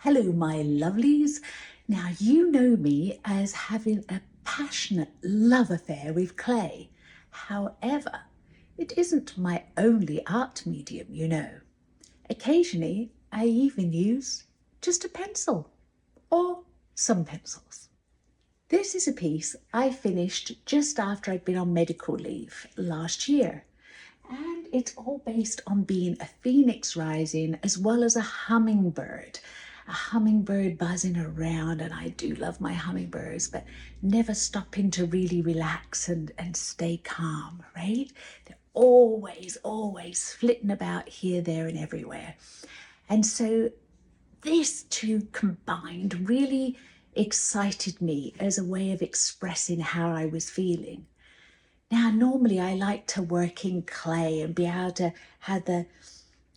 Hello, my lovelies. Now, you know me as having a passionate love affair with clay. However, it isn't my only art medium, you know. Occasionally, I even use just a pencil or some pencils. This is a piece I finished just after I'd been on medical leave last year. And it's all based on being a phoenix rising as well as a hummingbird buzzing around. And I do love my hummingbirds, but never stopping to really relax and stay calm, right? They're always flitting about here, there, and everywhere. And so this two combined really excited me as a way of expressing how I was feeling. Now, normally I like to work in clay and be able to have the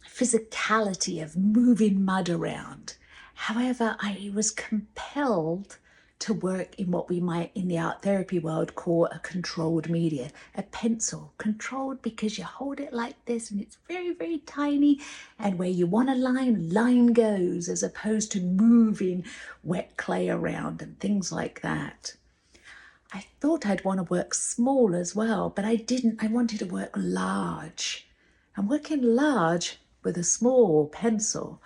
physicality of moving mud around. However, I was compelled to work in what we might in the art therapy world call a controlled media, a pencil. Controlled because you hold it like this and it's very tiny, and where you want a line goes, as opposed to moving wet clay around and things like that. I thought I'd want to work small as well, but I didn't. I wanted to work large. And working large with a small pencil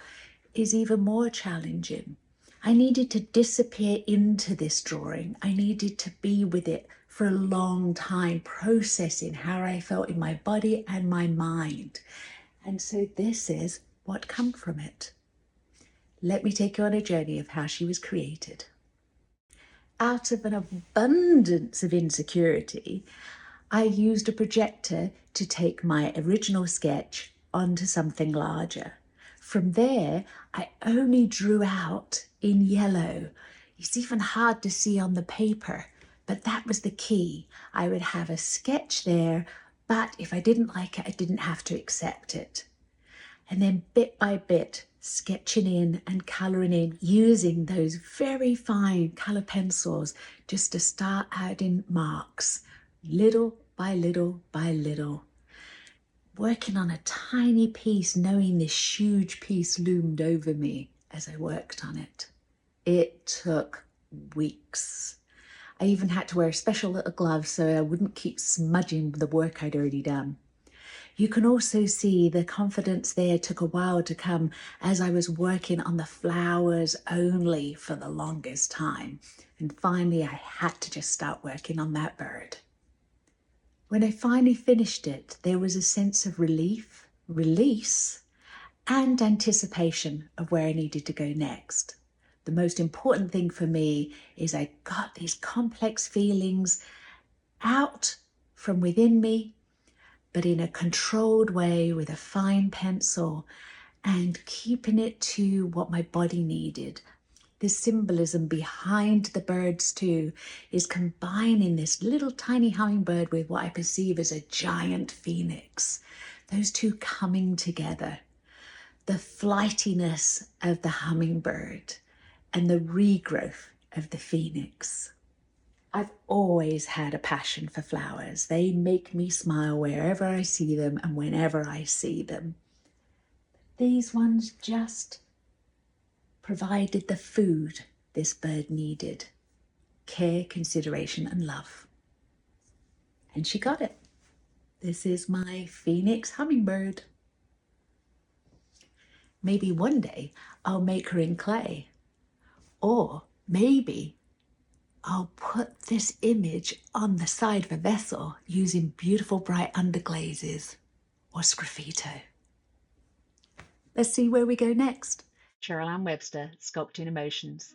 is even more challenging. I needed to disappear into this drawing. I needed to be with it for a long time, processing how I felt in my body and my mind. And so this is what came from it. Let me take you on a journey of how she was created. Out of an abundance of insecurity, I used a projector to take my original sketch onto something larger. From there, I only drew out in yellow. It's even hard to see on the paper, but that was the key. I would have a sketch there, but if I didn't like it, I didn't have to accept it. And then bit by bit, sketching in and colouring in, using those very fine colour pencils just to start adding marks, little by little by little. Working on a tiny piece, knowing this huge piece loomed over me as I worked on it. It took weeks. I even had to wear special little gloves so I wouldn't keep smudging the work I'd already done. You can also see the confidence there took a while to come as I was working on the flowers only for the longest time. And finally, I had to just start working on that bird. When I finally finished it, there was a sense of relief, release, and anticipation of where I needed to go next. The most important thing for me is I got these complex feelings out from within me, but in a controlled way with a fine pencil and keeping it to what my body needed. The symbolism behind the birds too is combining this little tiny hummingbird with what I perceive as a giant phoenix. Those two coming together. The flightiness of the hummingbird and the regrowth of the phoenix. I've always had a passion for flowers. They make me smile wherever I see them and whenever I see them. These ones just provided the food this bird needed. Care, consideration, and love. And she got it. This is my phoenix hummingbird. Maybe one day I'll make her in clay. Or maybe I'll put this image on the side of a vessel using beautiful bright underglazes or sgraffito. Let's see where we go next. Cheryl-Ann Webster, Sculpting Emotions.